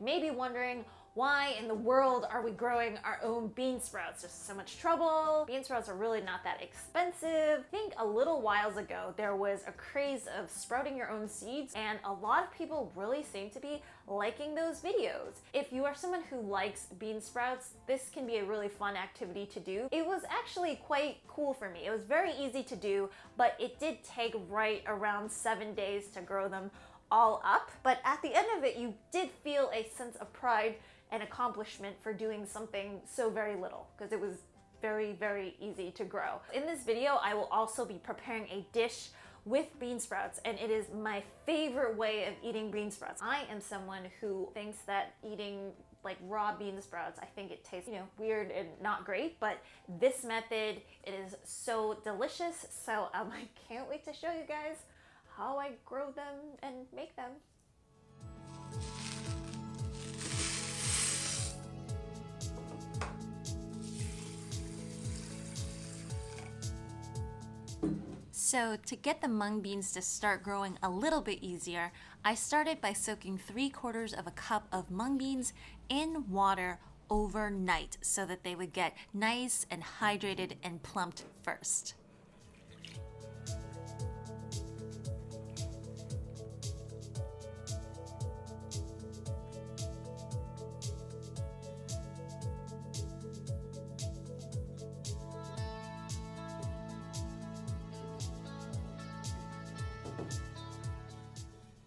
may be wondering, why in the world are we growing our own bean sprouts? There's so much trouble. Bean sprouts are really not that expensive. I think a little whiles ago, there was a craze of sprouting your own seeds, and a lot of people really seem to be liking those videos. If you are someone who likes bean sprouts, this can be a really fun activity to do. It was actually quite cool for me. It was very easy to do, but it did take right around 7 days to grow them all up. But at the end of it, you did feel a sense of pride and accomplishment for doing something so very little, because it was very, very easy to grow. In this video, I will also be preparing a dish with bean sprouts, and it is my favorite way of eating bean sprouts. I am someone who thinks that eating like raw bean sprouts, I think it tastes, weird and not great, but this method, it is so delicious. So I can't wait to show you guys how I grow them and make them. So to get the mung beans to start growing a little bit easier, I started by soaking 3/4 of a cup of mung beans in water overnight so that they would get nice and hydrated and plumped first.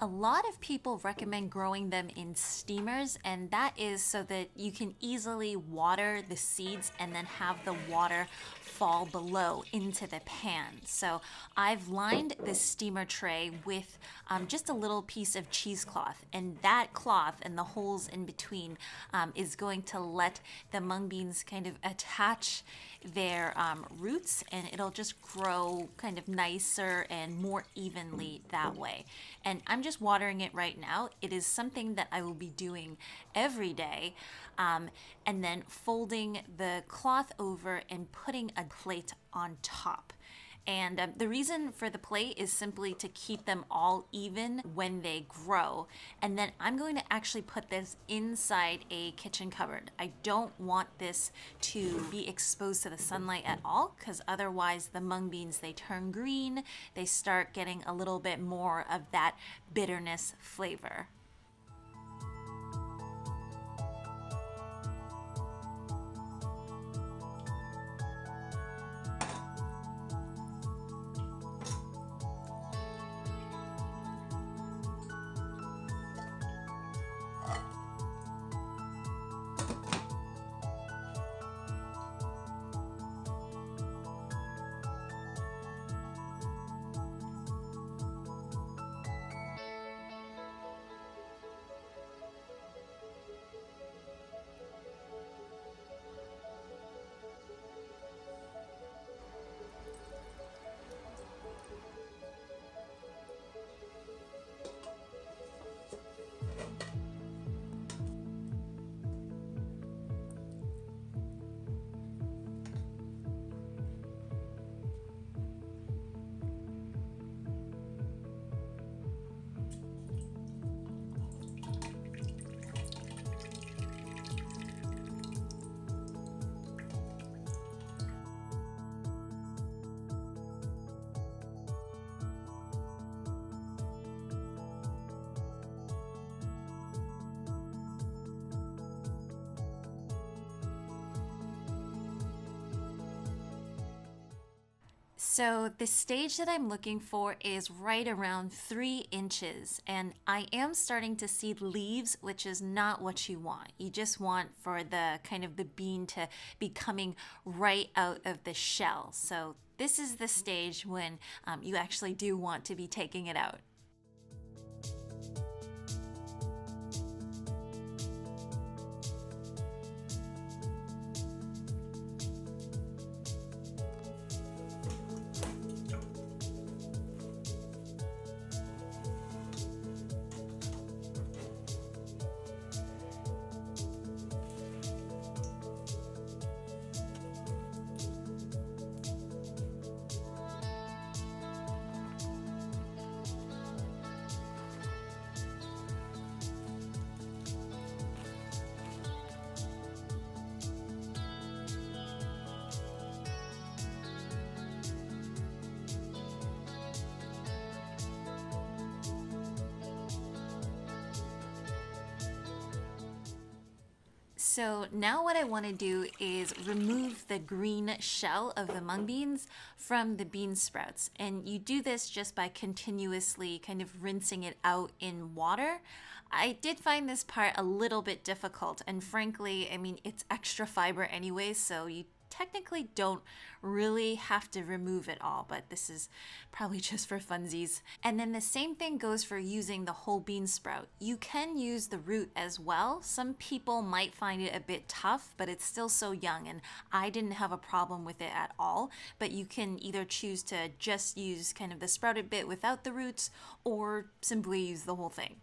A lot of people recommend growing them in steamers, and that is so that you can easily water the seeds and then have the water fall below into the pan. So I've lined this steamer tray with just a little piece of cheesecloth, and that cloth and the holes in between is going to let the mung beans kind of attach their roots, and it'll just grow kind of nicer and more evenly that way. And I'm just watering it right now. It is something that I will be doing every day, and then folding the cloth over and putting a plate on top. And the reason for the plate is simply to keep them all even when they grow. And then I'm going to actually put this inside a kitchen cupboard. I don't want this to be exposed to the sunlight at all, because otherwise the mung beans, they turn green, they start getting a little bit more of that bitterness flavor. So the stage that I'm looking for is right around 3 inches, and I am starting to see leaves, which is not what you want. You just want for the kind of the bean to be coming right out of the shell. So this is the stage when you actually do want to be taking it out. So now what I want to do is remove the green shell of the mung beans from the bean sprouts. And you do this just by continuously kind of rinsing it out in water. I did find this part a little bit difficult, and frankly, I mean, it's extra fiber anyway, so you technically don't really have to remove it all, but this is probably just for funsies. And then the same thing goes for using the whole bean sprout. You can use the root as well. Some people might find it a bit tough, but it's still so young, and I didn't have a problem with it at all. But you can either choose to just use kind of the sprouted bit without the roots, or simply use the whole thing.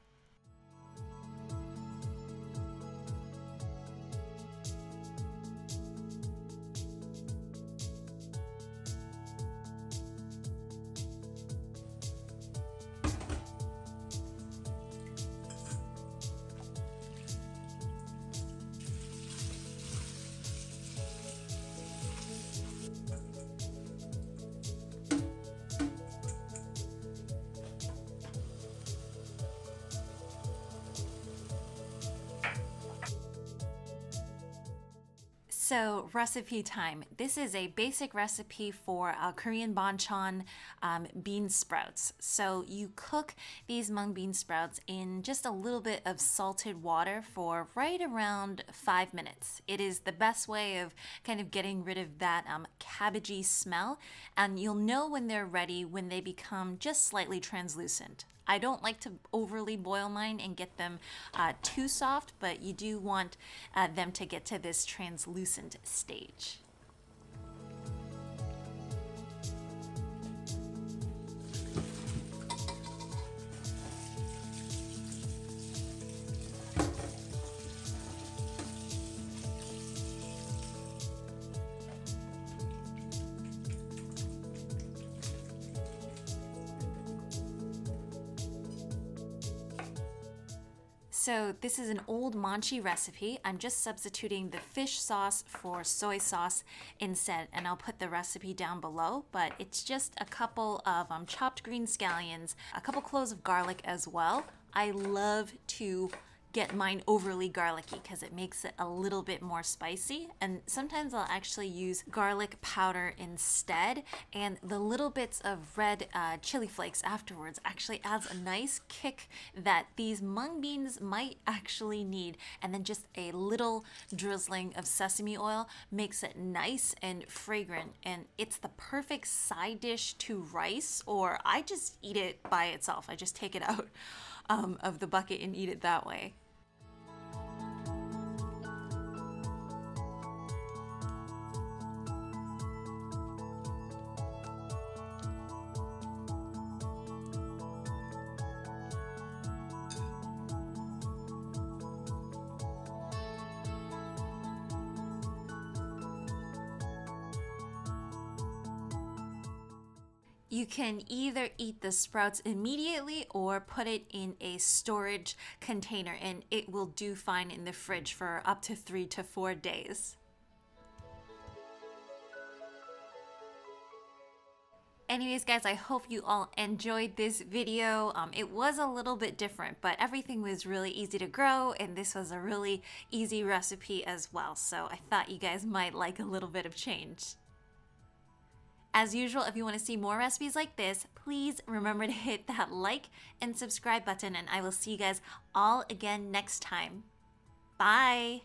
So recipe time. This is a basic recipe for Korean banchan bean sprouts. So you cook these mung bean sprouts in just a little bit of salted water for right around 5 minutes. It is the best way of kind of getting rid of that cabbagey smell, and you'll know when they're ready when they become just slightly translucent. I don't like to overly boil mine and get them too soft, but you do want them to get to this translucent stage. So this is an old manchi recipe. I'm just substituting the fish sauce for soy sauce instead, and I'll put the recipe down below, but it's just a couple of chopped green scallions, a couple cloves of garlic as well. I love to get mine overly garlicky because it makes it a little bit more spicy, and sometimes I'll actually use garlic powder instead, and the little bits of red chili flakes afterwards actually adds a nice kick that these mung beans might actually need. And then just a little drizzling of sesame oil makes it nice and fragrant, and it's the perfect side dish to rice, or I just eat it by itself. I just take it out of the bucket and eat it that way. You can either eat the sprouts immediately or put it in a storage container, and it will do fine in the fridge for up to 3 to 4 days. Anyways, guys, I hope you all enjoyed this video. It was a little bit different, but everything was really easy to grow, and this was a really easy recipe as well. So I thought you guys might like a little bit of change. As usual, if you want to see more recipes like this, please remember to hit that like and subscribe button, and I will see you guys all again next time. Bye!